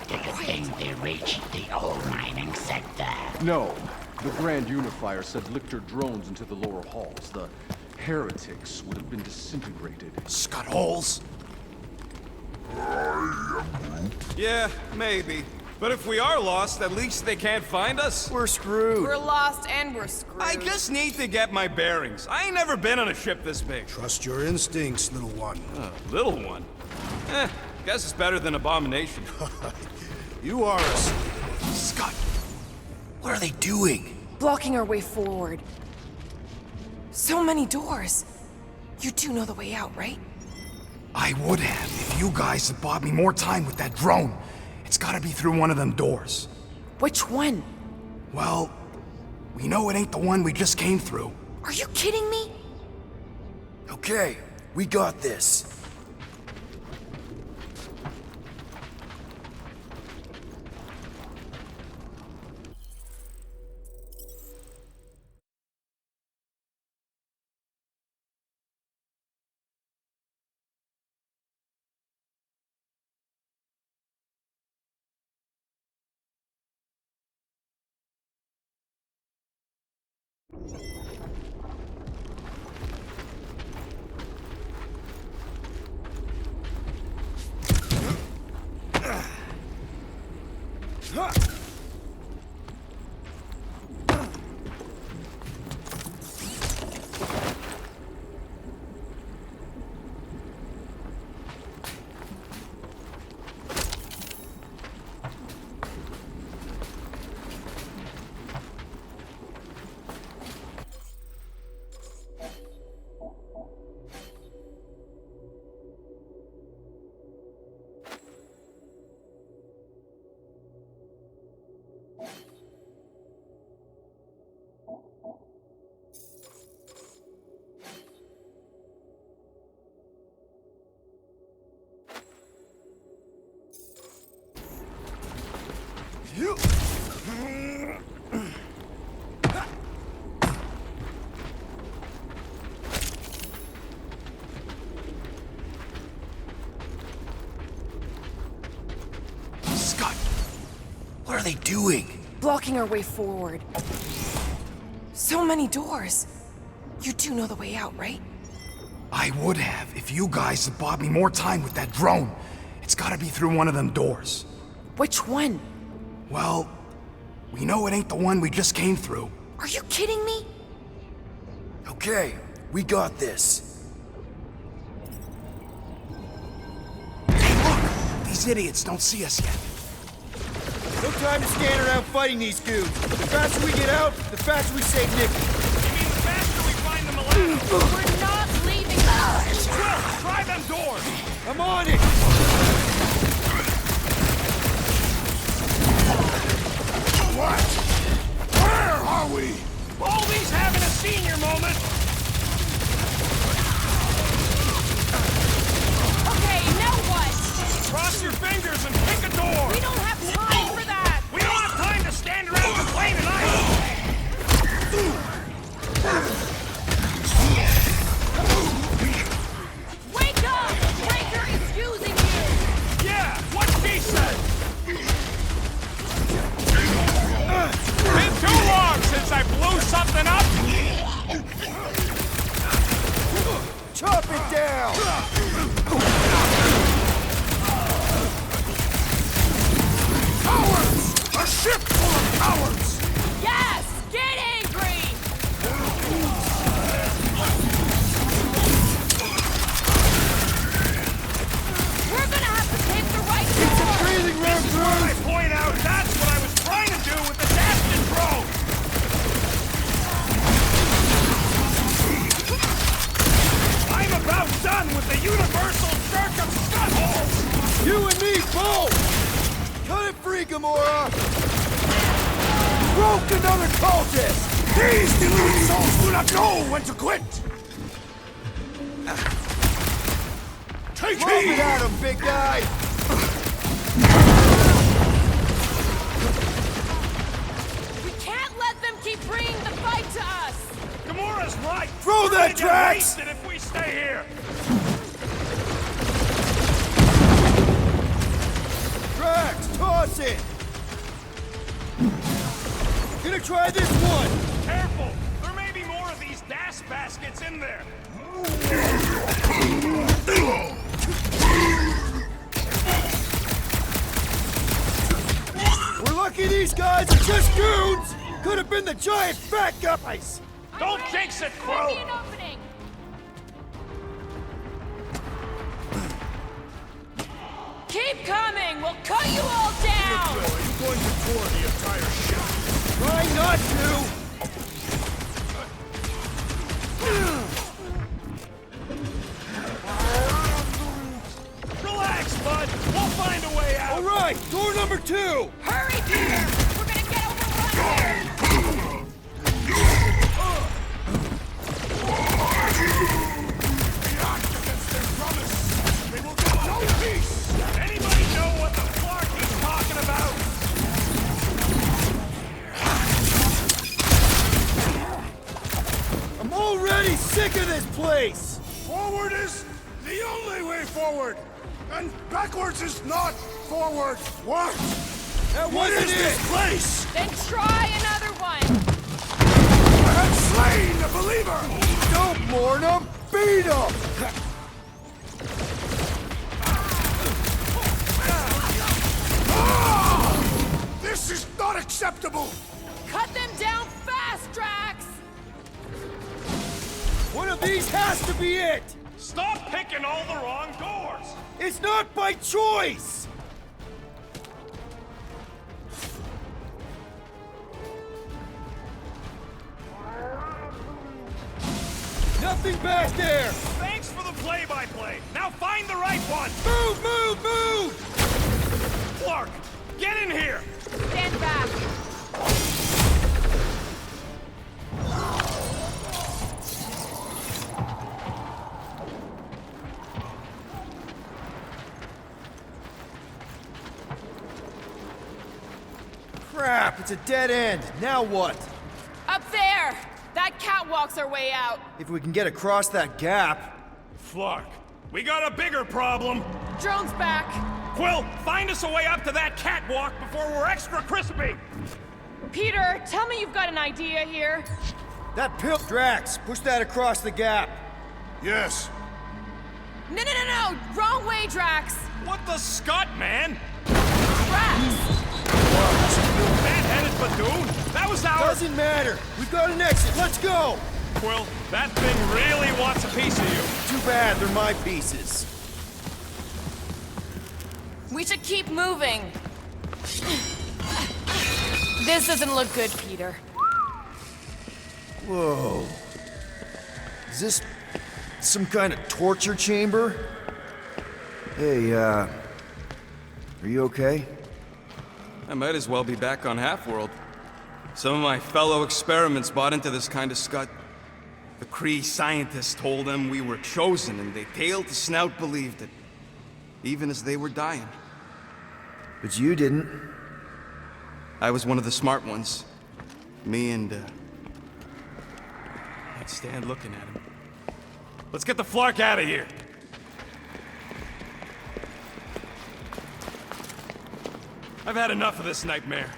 Do you think they reached the old mining sector? No. The Grand Unifier said Lictor drones into the lower halls. The heretics would have been disintegrated. Scud holes. Yeah, maybe. But if we are lost, at least they can't find us. We're screwed. We're lost and we're screwed. I just need to get my bearings. I ain't never been on a ship this big. Trust your instincts, little one. Little one? Guess it's better than Abomination. You are a... Scott, what are they doing? Blocking our way forward. So many doors. You do know the way out, right? I would have if you guys had bought me more time with that drone. It's gotta be through one of them doors. Which one? Well, we know it ain't the one we just came through. Are you kidding me? Okay, we got this. What are they doing? blocking our way forward. So many doors. You do know the way out, right? I would have if you guys had bought me more time with that drone. It's gotta be through one of them doors. Which one? Well, we know it ain't the one we just came through. Are you kidding me? Okay, we got this. Hey, look! These idiots don't see us yet. No time to stand around fighting these goons. The faster we get out, the faster we save Nick. You mean the faster we find the Milano? We're not leaving. Quill, try them doors! I'm on it! What? Where are we? Baldy's having a senior moment! Okay, now what? Cross your fingers and pick a door! We don't have time for that! We don't have time to stand around complaining either! Wake up! Breaker is using you! Yeah, what she said! Been too long since I blew something up! Chop it down! Cowards! A ship full of cowards! Yes! Get angry! We're gonna have to pick the right door! Breathing room This is what I point out, that's what I was trying to do with the Dastin drone! I'm about done with the universal church of Scutholes! You and me both! Cut it free, Gamora! Broke another cultist! These deluded souls do not know when to quit! Take Lob heed! it at him, big guy! We can't let them keep bringing the fight to us! Gamora's right! Throw We're that, gonna get Drax! wasted if we stay here! Drax, toss it! Gonna try this one! Careful! There may be more of these DAS baskets in there! We're lucky these guys are just goons! Could have been the giant fat guys! Don't jinx it, Crow! Maybe an opening! Keep coming! We'll cut you all down! Are you going to tour the entire ship? Try not to! Relax, bud! We'll find a way out! Alright, door number 2! Hurry, Peter! We're gonna get overrun here! Beyond against their promise! They will get no peace! Anybody know what the Clark is talking about? I'm already sick of this place! Forward is the only way forward! And backwards is not forward! What? That What wasn't is it! this place? Then try another one! I have slain a believer! Don't mourn him! Beat him! This is not acceptable! Cut them down fast, Drax! One of these has to be it! Stop picking all the wrong doors! It's not by choice! Nothing back there! Thanks for the play-by-play! Now find the right one! Move, move, move! Clark, get in here! Stand back! Crap, it's a dead end. Now what? Up there! That catwalk's our way out! If we can get across that gap... Clark, we got a bigger problem! Drone's back! Quill, find us a way up to that catwalk before we're extra crispy! Peter, tell me you've got an idea here. That pill, Drax, push that across the gap. Yes. No! Wrong way, Drax! What the scut, man? Drax! You man-headed Badoon? That was our... Doesn't matter. We've got an exit. Let's go! Quill, that thing really wants a piece of you. Too bad, they're my pieces. We should keep moving. This doesn't look good, Peter. Whoa. Is this some kind of torture chamber? Hey, are you okay? I might as well be back on Half-World. Some of my fellow experiments bought into this kind of scut. The Kree scientists told them we were chosen, and they tailed to snout believed it. Even as they were dying. But you didn't. I was one of the smart ones. Me and, I'd stand looking at him. Let's get the flark out of here! I've had enough of this nightmare.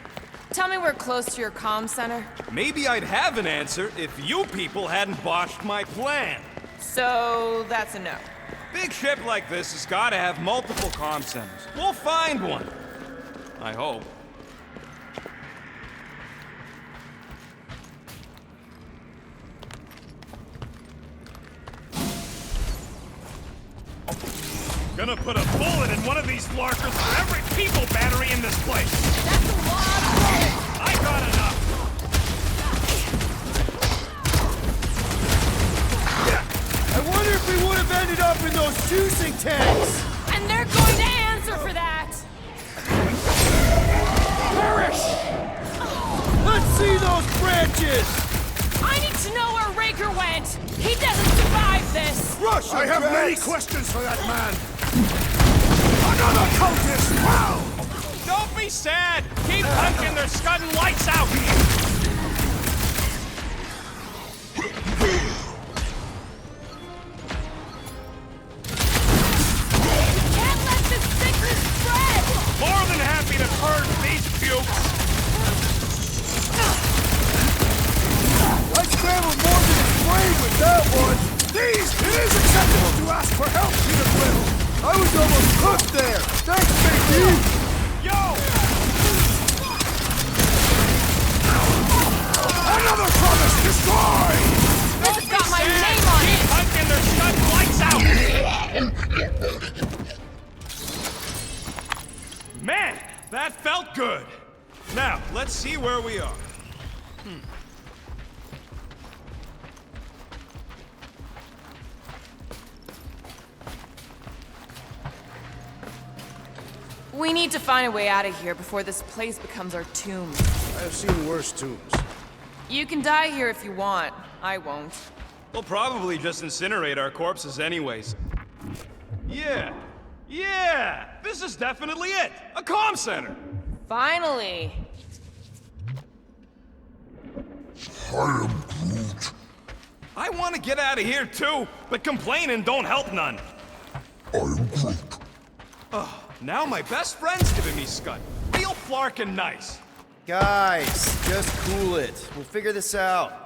Tell me we're close to your comm center. Maybe I'd have an answer if you people hadn't botched my plan. So, that's a no. Big ship like this has gotta have multiple comm centers. We'll find one. I hope. Gonna put a bullet in one of these larkers for every people battery in this place. That's a lot of bullets! I got enough. I wonder if we would have ended up in those juicing tanks! And they're going to answer for that! Perish! Let's see those branches! I need to know where Raker went! He doesn't survive this! Rush! I have many questions for that man! Another cultist! Wow! Don't be sad! Keep punching, they're scudding lights out! Can't let this sickness spread! More than happy to purge these pukes! I scrambled more than a brain with that one! It is acceptable to ask for help, Peter Quill! I was almost cooked there! Thanks, Big D! Yo! Another promise destroyed! This has got my name on it! Pumpkin, they're shutting lights out! Man, that felt good! Now, let's see where we are. We need to find a way out of here before this place becomes our tomb. I have seen worse tombs. You can die here if you want. I won't. They'll probably just incinerate our corpses anyways. Yeah! This is definitely it! A comm center! Finally! I am Groot. I want to get out of here too, but complaining don't help none. I am Groot. Now my best friend's giving me scut. Real flarkin' nice. Guys, just cool it. We'll figure this out.